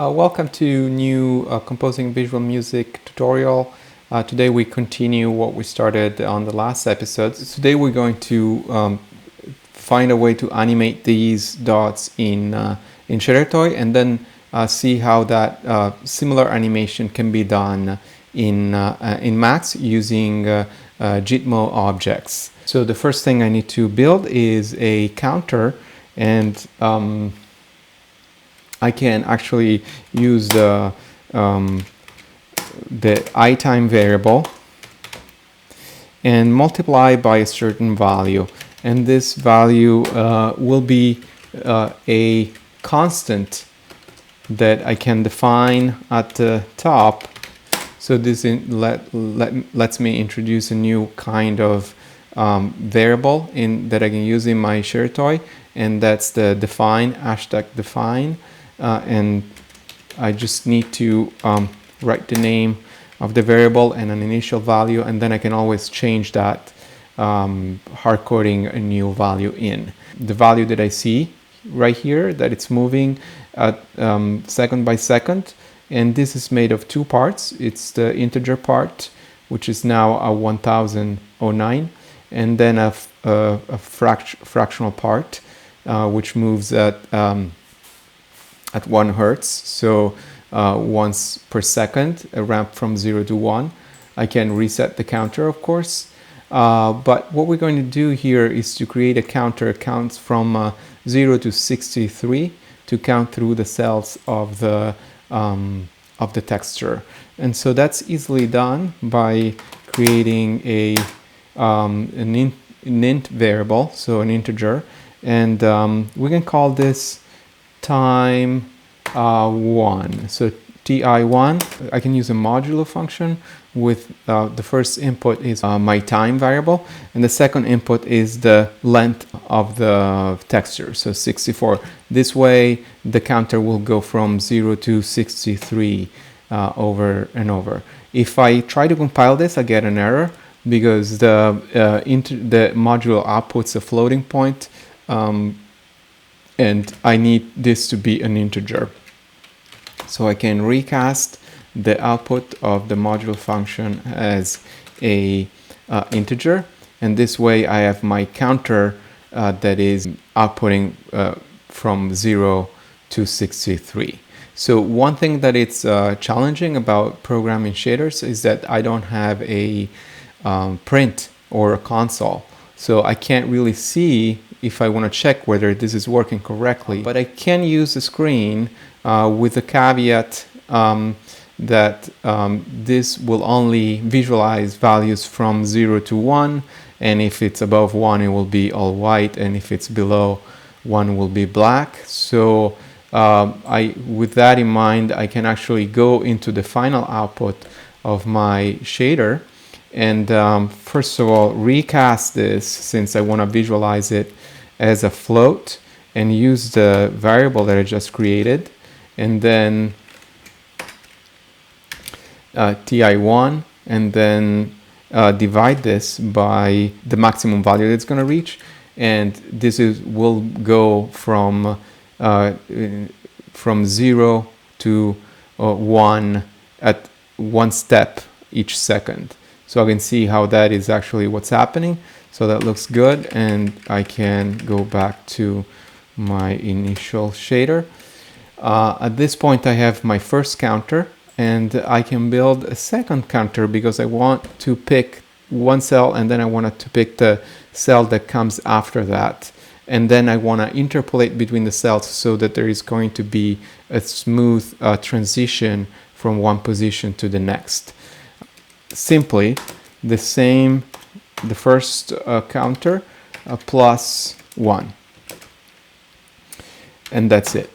Welcome to new composing visual music tutorial. Today we continue what we started on the last episode. Today we're going to find a way to animate these dots in Shadertoy and then see how that similar animation can be done in Max using jit.mo objects. So the first thing I need to build is a counter, and I can actually use the iTime variable and multiply by a certain value, and this value will be a constant that I can define at the top. So this lets me introduce a new kind of variable that I can use in my Shadertoy, and that's the define, #define. And I just need to write the name of the variable and an initial value, and then I can always change that, hard coding a new value in. The value that I see right here, that it's moving at second by second, and this is made of two parts. It's the integer part, which is now a 1009, and then a fractional part, which moves at 1 hertz, so once per second, a ramp from 0 to 1. I can reset the counter, of course, but what we're going to do here is to create a counter that counts from 0 to 63 to count through the cells of the texture. And so that's easily done by creating an int variable, so an integer, and we can call this time 1. So ti1, I can use a modulo function with the first input is my time variable, and the second input is the length of the texture, so 64. This way the counter will go from 0 to 63 over and over. If I try to compile this, I get an error because the modulo outputs a floating point, and I need this to be an integer. So I can recast the output of the modulo function as a integer, and this way I have my counter that is outputting from 0 to 63. So one thing that it's challenging about programming shaders is that I don't have a print or a console, so I can't really see if I want to check whether this is working correctly. But I can use the screen with the caveat that this will only visualize values from 0 to 1, and if it's above 1 it will be all white, and if it's below 1 will be black. So with that in mind, I can actually go into the final output of my shader and first of all recast this, since I want to visualize it as a float, and use the variable that I just created, and then ti1, and then divide this by the maximum value that it's going to reach, and this will go from 0 to 1 at 1 step each second. So I can see how that is actually what's happening. So that looks good, and I can go back to my initial shader. At this point I have my first counter, and I can build a second counter because I want to pick one cell, and then I want to pick the cell that comes after that, and then I want to interpolate between the cells so that there is going to be a smooth transition from one position to the next. Simply the first counter plus 1, and that's it.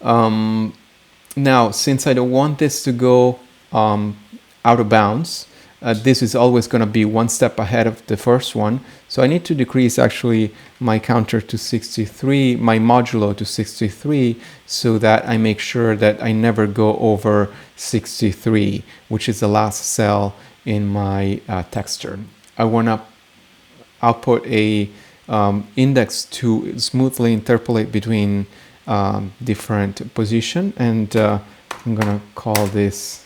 Now, since I don't want this to go out of bounds, this is always going to be one step ahead of the first one, so I need to decrease actually my counter to 63, my modulo to 63, so that I make sure that I never go over 63, which is the last cell in my texture. I want to output a index to smoothly interpolate between different position, and I'm gonna call this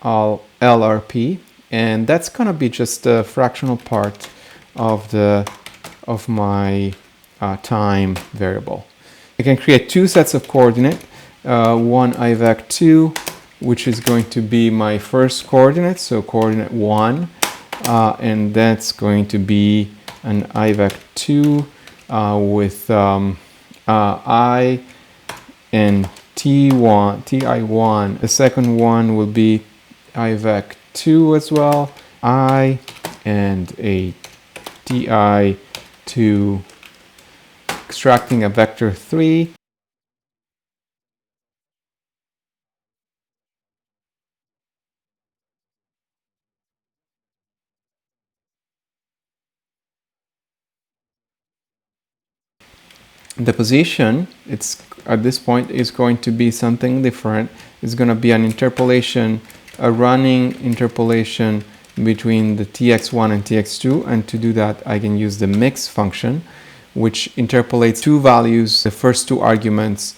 all LRP, and that's gonna be just a fractional part of my time variable. I can create two sets of coordinate, one IVEC2, which is going to be my first coordinate, so coordinate 1, and that's going to be an IVEC2 with I and T1, TI1. The second one will be IVEC2 as well, I and a TI2, extracting a vector 3. The position, it's at this point, is going to be something different. It's going to be an interpolation, a running interpolation between the tx1 and tx2, and to do that I can use the mix function, which interpolates two values, the first two arguments,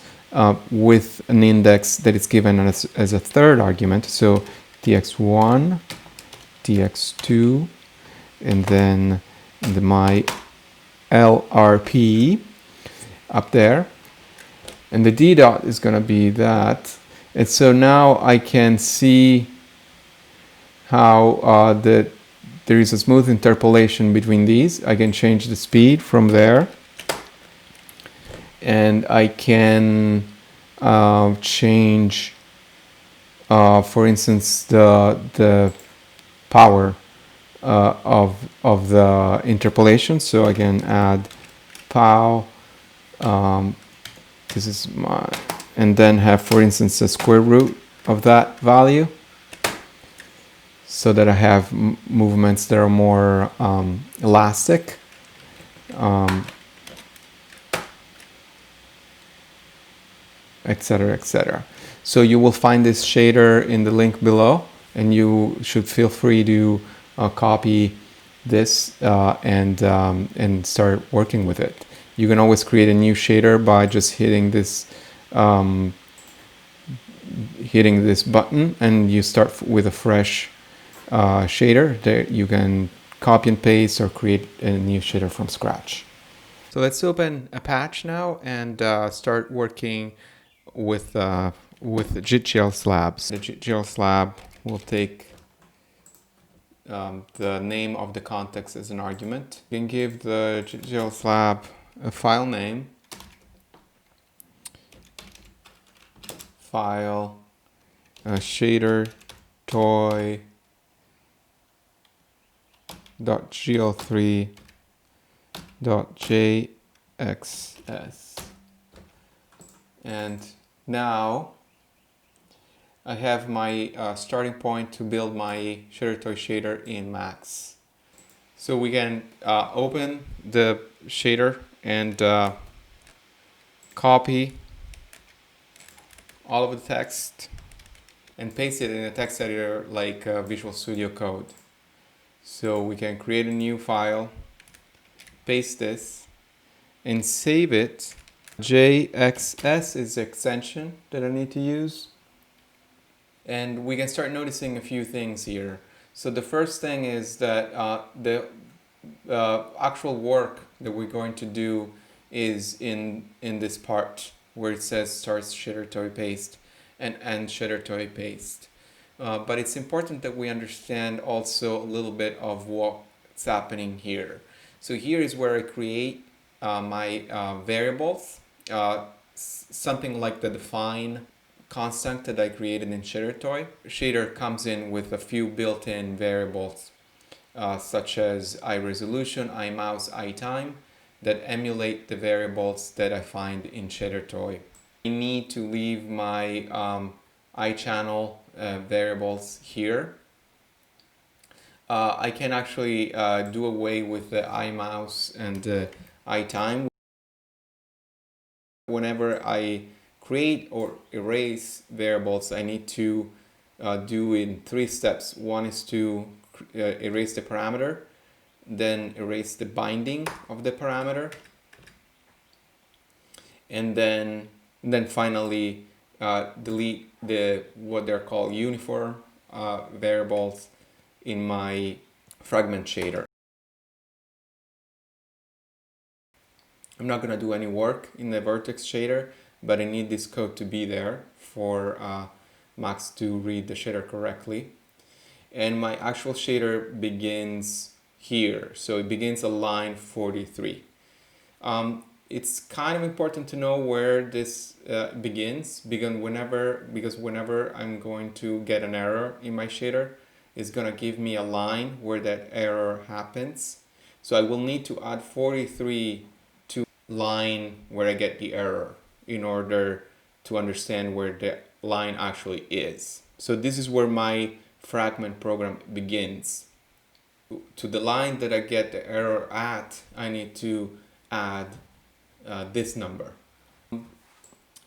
with an index that is given as a third argument, so tx1, tx2, and then my LRP up there, and the d dot is going to be that. And so now I can see how there is a smooth interpolation between these. I can change the speed from there, and I can change, for instance, the power of the interpolation. So I can add pow. This is my, and then have, for instance, a square root of that value, so that I have movements that are more elastic. Etc., etc. So you will find this shader in the link below, and you should feel free to copy this and start working with it. You can always create a new shader by just hitting this button, and you start with a fresh shader that you can copy and paste or create a new shader from scratch. So let's open a patch now and start working with jit.gl.slab. The jit.gl.slab will take the name of the context as an argument. You can give the jit.gl.slab a file name, file shadertoy.gl3.jxs, and now I have my starting point to build my Shadertoy shader in Max. So we can open the shader and copy all of the text and paste it in a text editor like Visual Studio Code. So we can create a new file, paste this, and save it. JXS is the extension that I need to use. And we can start noticing a few things here. So the first thing is that the actual work that we're going to do is in this part where it says starts Shadertoy paste and end Shadertoy paste. But it's important that we understand also a little bit of what's happening here. So here is where I create my variables, something like the define constant that I created in Shadertoy. Shader comes in with a few built-in variables, such as iResolution, iMouse, iTime, that emulate the variables that I find in Shadertoy. I need to leave my iChannel variables here. I can actually do away with the iMouse and the iTime. Whenever I create or erase variables, I need to do in 3 steps. One is to erase the parameter, then erase the binding of the parameter, and then finally delete what they're called uniform variables in my fragment shader. I'm not going to do any work in the vertex shader, but I need this code to be there for Max to read the shader correctly. And my actual shader begins here. So it begins at line 43. It's kind of important to know where this begins, because whenever I'm going to get an error in my shader, it's going to give me a line where that error happens. So I will need to add 43 to line where I get the error in order to understand where the line actually is. So this is where my fragment program begins. To the line that I get the error at, I need to add this number.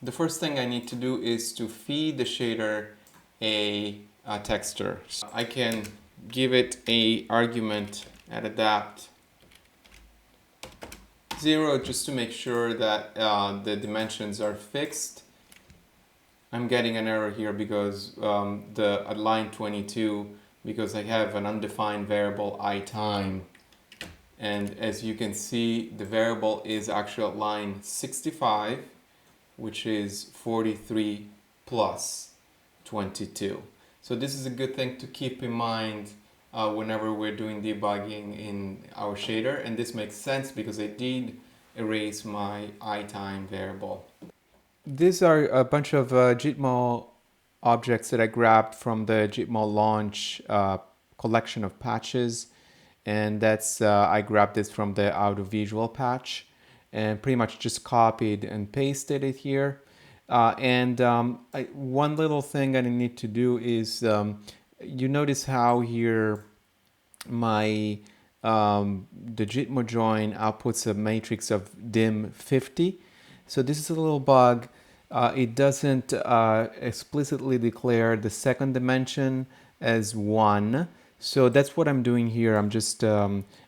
The first thing I need to do is to feed the shader a texture. So I can give it a argument at adapt 0 just to make sure that the dimensions are fixed. I'm getting an error here because at line 22, because I have an undefined variable iTime. And as you can see, the variable is actually at line 65, which is 43 plus 22. So this is a good thing to keep in mind whenever we're doing debugging in our shader. And this makes sense because I did erase my iTime variable. These are a bunch of jit.mo objects that I grabbed from the jit.mo launch collection of patches. And that's I grabbed this from the audiovisual patch and pretty much just copied and pasted it here. One little thing I need to do is you notice how here my the jit.mo join outputs a matrix of dim 50. So this is a little bug. It doesn't explicitly declare the second dimension as 1. So that's what I'm doing here. I'm just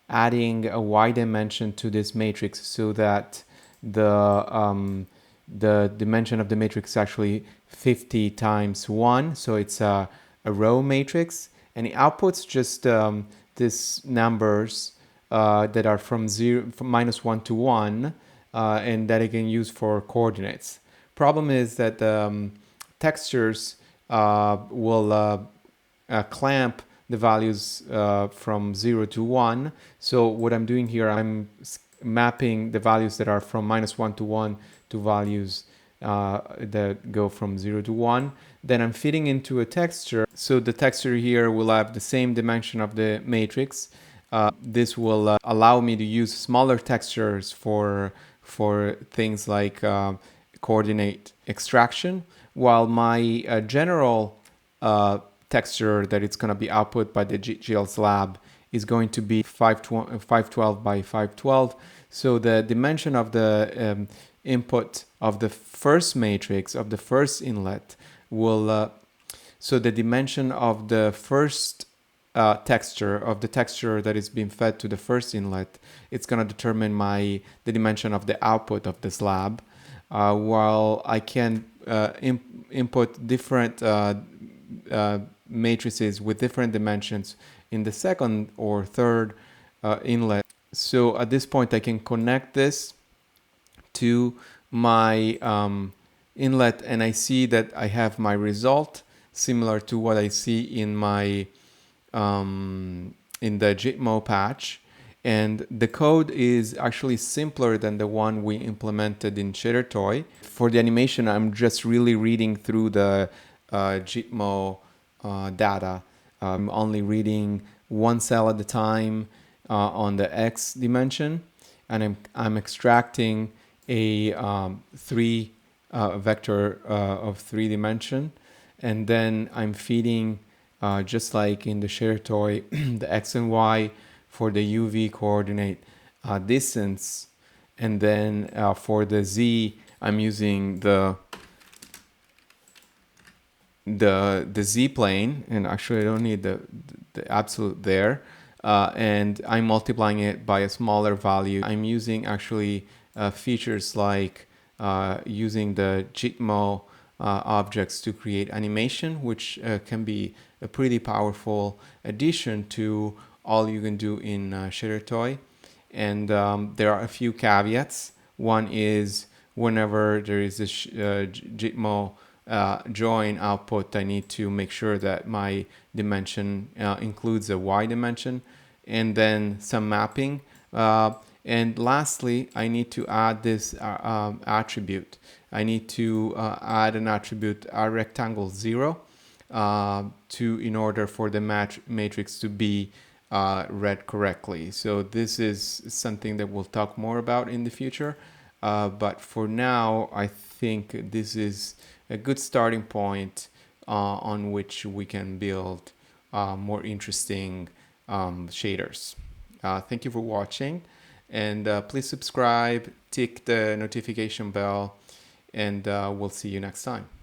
adding a y dimension to this matrix so that the dimension of the matrix is actually 50 times 1. So it's a row matrix, and it outputs just these numbers that are from -1 to 1, and that I can use for coordinates. Problem is that textures will clamp the values from 0 to 1. So what I'm doing here, I'm mapping the values that are from -1 to 1 to values that go from 0 to 1. Then I'm fitting into a texture. So the texture here will have the same dimension of the matrix. This will allow me to use smaller textures for things like coordinate extraction, while my general texture that it's going to be output by the jit.gl.slab is going to be 512 by 512. So the dimension of the input of the first matrix, of the first inlet, will so the dimension of the first texture, of the texture that is being fed to the first inlet, it's going to determine the dimension of the output of the slab, while I can input different matrices with different dimensions in the second or third inlet. So at this point I can connect this to my inlet, and I see that I have my result similar to what I see in my in the jit.mo patch. And the code is actually simpler than the one we implemented in Shadertoy. For the animation, I'm just really reading through the jit.mo data. I'm only reading one cell at a time on the X dimension, and I'm extracting a 3 vector of 3 dimension, and then I'm feeding just like in the Shadertoy the X and Y for the UV coordinate distance, and then for the Z I'm using the Z plane, and actually I don't need the absolute there, and I'm multiplying it by a smaller value. I'm using actually features like using the jit.mo objects to create animation, which can be a pretty powerful addition to all you can do in Shadertoy. And there are a few caveats. One is whenever there is a jit.mo join output, I need to make sure that my dimension includes a y dimension, and then some mapping. And lastly, I need to add this attribute. I need to add an attribute rectangle 0 in order for the matrix to be read correctly. So this is something that we'll talk more about in the future. But for now, I think this is a good starting point on which we can build more interesting shaders. Thank you for watching, and please subscribe, tick the notification bell, and we'll see you next time.